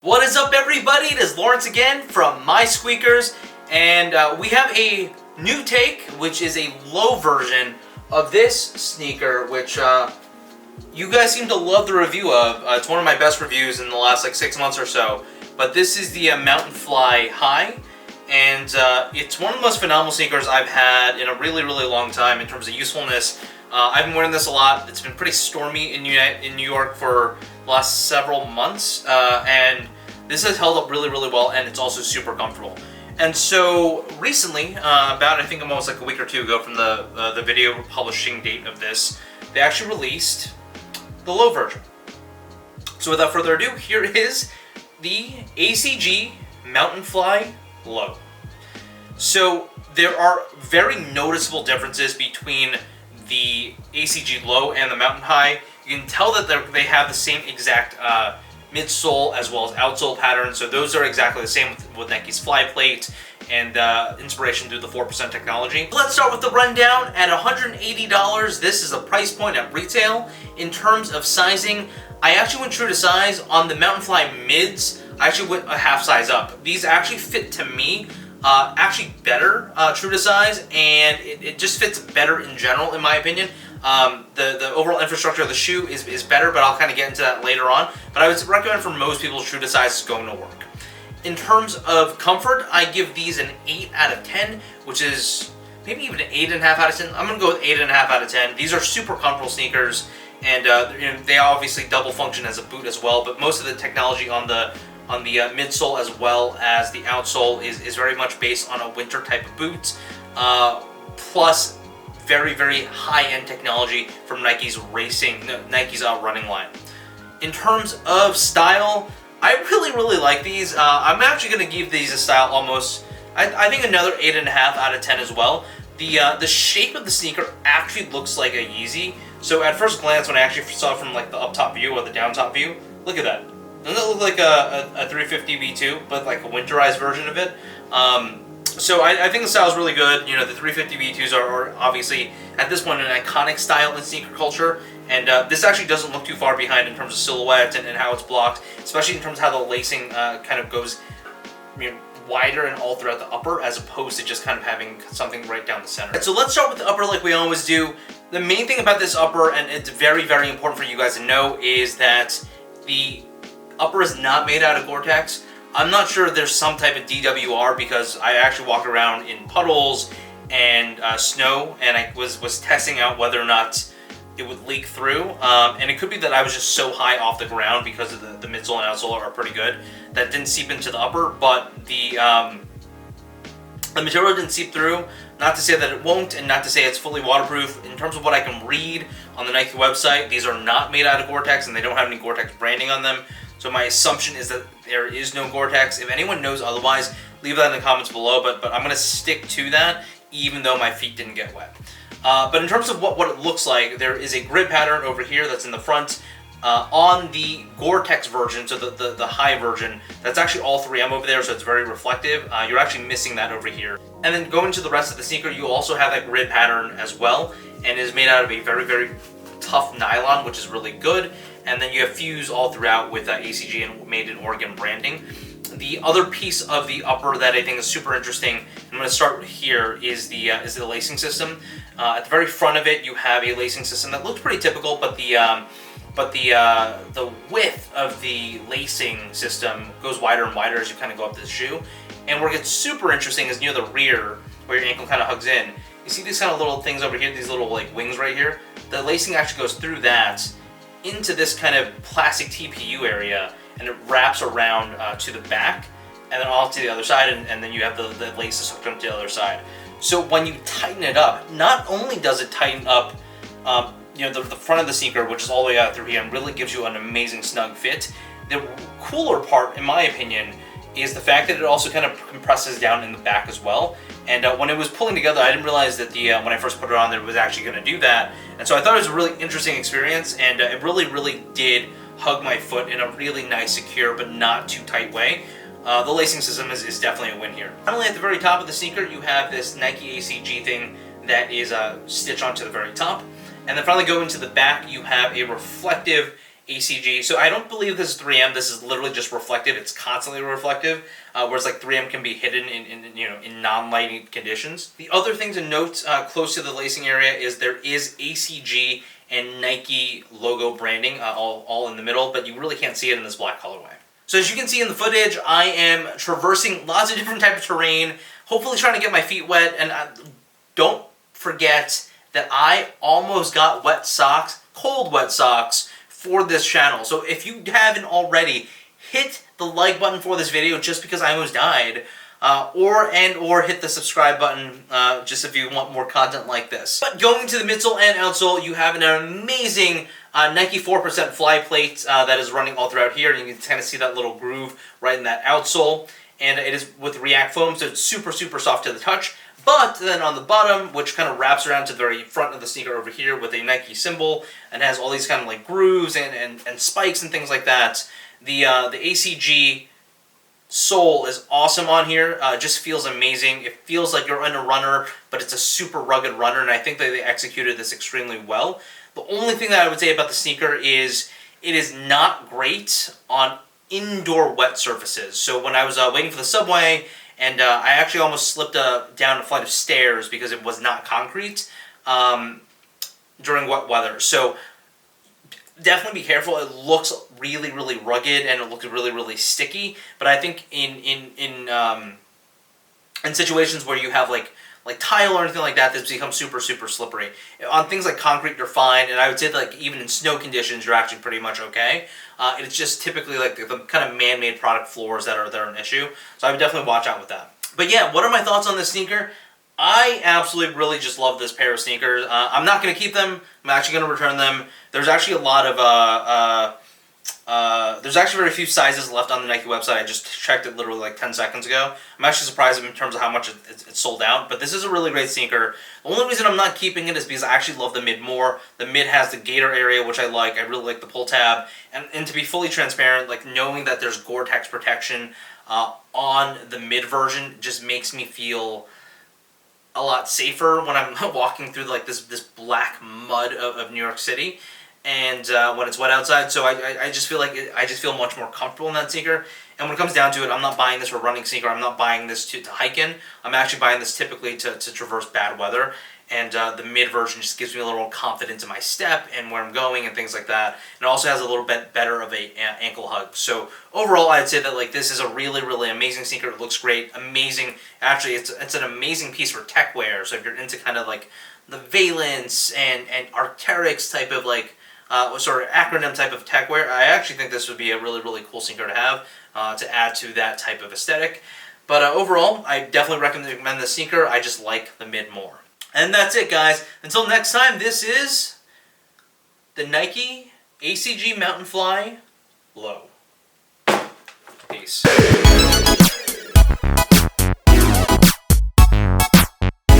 What is up, everybody? It is Lawrence again from My Squeakers, and we have a new take, which is a low version of this sneaker, which you guys seem to love the review of. It's one of my best reviews in the last like 6 months or so. But this is the Mountainfly High, and it's one of the most phenomenal sneakers I've had in a really, really long time in terms of usefulness. I've been wearing this a lot. It's been pretty stormy in New York for the last several months, and this has held up really, really well, and it's also super comfortable. And so recently, about I think almost like a week or two ago from the video publishing date of this, they actually released the low version. So without further ado, here is the ACG Mountainfly Low. So there are very noticeable differences between the ACG Low and the Mountain High. You can tell that they have the same exact midsole as well as outsole pattern, so those are exactly the same with Nike's Fly Plate and inspiration through the 4% technology. Let's start with the rundown. At $180, this is a price point at retail. In terms of sizing, I actually went true to size. On the Mountainfly mids, I actually went a half size up. These actually fit to me actually better true to size, and it just fits better in general, in my opinion. The overall infrastructure of the shoe is better, but I'll kind of get into that later on. But I would recommend for most people, true to size is going to work. In terms of comfort, I give these an 8 out of 10, which is maybe even an 8.5 out of 10. I'm going to go with 8.5 out of 10. These are super comfortable sneakers, and they obviously double function as a boot as well, but most of the technology on the midsole as well as the outsole is very much based on a winter type of boot, plus very, very high-end technology from Nike's running line. In terms of style, I really, really like these. I'm actually going to give these a style almost, I think another 8.5 out of 10 as well. The shape of the sneaker actually looks like a Yeezy. So at first glance, when I actually saw it from like the up top view or the down top view, look at that. Doesn't it look like a 350 V2, but like a winterized version of it? So I think the style is really good. You know, the 350 V2s are obviously, at this point, an iconic style in sneaker culture. And this actually doesn't look too far behind in terms of silhouette and how it's blocked, especially in terms of how the lacing kind of goes wider and all throughout the upper, as opposed to just kind of having something right down the center. And so let's start with the upper like we always do. The main thing about this upper, and it's very, very important for you guys to know, is that the upper is not made out of Gore-Tex. I'm not sure if there's some type of DWR, because I actually walked around in puddles and snow, and I was testing out whether or not it would leak through. And it could be that I was just so high off the ground, because of the midsole and outsole are pretty good, that it didn't seep into the upper, but the material didn't seep through. Not to say that it won't, and not to say it's fully waterproof. In terms of what I can read on the Nike website, these are not made out of Gore-Tex, and they don't have any Gore-Tex branding on them. So my assumption is that there is no Gore-Tex. If anyone knows otherwise, leave that in the comments below, but I'm going to stick to that, even though my feet didn't get wet. But in terms of what it looks like, there is a grid pattern over here that's in the front. On the Gore-Tex version, so the high version, that's actually all 3M over there, so it's very reflective. You're actually missing that over here. And then going to the rest of the sneaker, you also have that grid pattern as well, and it is made out of a very, very tough nylon, which is really good. And then you have Fuse all throughout with ACG and Made in Oregon branding. The other piece of the upper that I think is super interesting, I'm going to start here, is the lacing system. At the very front of it, you have a lacing system that looks pretty typical, but the width of the lacing system goes wider and wider as you kind of go up the shoe. And where it gets super interesting is near the rear, where your ankle kind of hugs in. You see these kind of little things over here, these little like wings right here? The lacing actually goes through that into this kind of plastic TPU area, and it wraps around to the back, and then off to the other side, and then you have the laces hooked up to the other side. So when you tighten it up, not only does it tighten up the front of the sneaker, which is all the way out through here, and really gives you an amazing snug fit, the cooler part, in my opinion, is the fact that it also kind of compresses down in the back as well. And when it was pulling together, I didn't realize that when I first put it on, that it was actually going to do that. And so I thought it was a really interesting experience, and it really, really did hug my foot in a really nice, secure, but not too tight way. The lacing system is definitely a win here. Finally, at the very top of the sneaker, you have this Nike ACG thing that is stitched onto the very top. And then finally going to the back, you have a reflective ACG. So I don't believe this is 3M. This is literally just reflective. It's constantly reflective, whereas like 3M can be hidden in non-lighting conditions. The other thing to note close to the lacing area is there is ACG and Nike logo branding all in the middle, but you really can't see it in this black colorway. So as you can see in the footage, I am traversing lots of different types of terrain, hopefully trying to get my feet wet, and don't forget that I almost got wet socks, cold wet socks, for this channel. So if you haven't already, hit the like button for this video just because I almost died, or hit the subscribe button just if you want more content like this. But going to the midsole and outsole, you have an amazing Nike 4% fly plate that is running all throughout here. You can kind of see that little groove right in that outsole, and it is with React foam, so it's super, super soft to the touch. But then on the bottom, which kind of wraps around to the very front of the sneaker over here with a Nike symbol and has all these kind of like grooves and spikes and things like that, the ACG sole is awesome on here. It just feels amazing. It feels like you're in a runner, but it's a super rugged runner, and I think that they executed this extremely well. The only thing that I would say about the sneaker is it is not great on indoor wet surfaces. So when I was waiting for the subway, and I actually almost slipped down a flight of stairs because it was not concrete during wet weather. So definitely be careful. It looks really, really rugged and it looks really, really sticky. But I think in situations where you have like tile or anything like that, this becomes super, super slippery. On things like concrete, you're fine, and I would say that like even in snow conditions, you're actually pretty much okay. It's just typically like the kind of man-made product floors that are an issue. So I would definitely watch out with that. But yeah, what are my thoughts on this sneaker? I absolutely really just love this pair of sneakers. I'm not going to keep them. I'm actually going to return them. There's actually a lot of there's actually very few sizes left on the Nike website. I just checked it literally like 10 seconds ago. I'm actually surprised in terms of how much it's sold out, but this is a really great sneaker. The only reason I'm not keeping it is because I actually love the mid more. The mid has the gator area, which I like. I really like the pull tab. And to be fully transparent, like knowing that there's Gore-Tex protection on the mid version just makes me feel a lot safer when I'm walking through like this black mud of New York City. And when it's wet outside, so I just feel like I just feel much more comfortable in that sneaker. And when it comes down to it, I'm not buying this for a running sneaker. I'm not buying this to hike in. I'm actually buying this typically to traverse bad weather. And the mid version just gives me a little confidence in my step and where I'm going and things like that. And it also has a little bit better of a ankle hug. So overall, I'd say that like this is a really, really amazing sneaker. It looks great, amazing. Actually, it's an amazing piece for tech wear. So if you're into kind of like the Valence and Arc'teryx type of like sort of acronym type of tech wear, I actually think this would be a really, really cool sneaker to have to add to that type of aesthetic. But overall, I definitely recommend this sneaker. I just like the mid more. And that's it, guys. Until next time, this is the Nike ACG Mountainfly Low. Peace.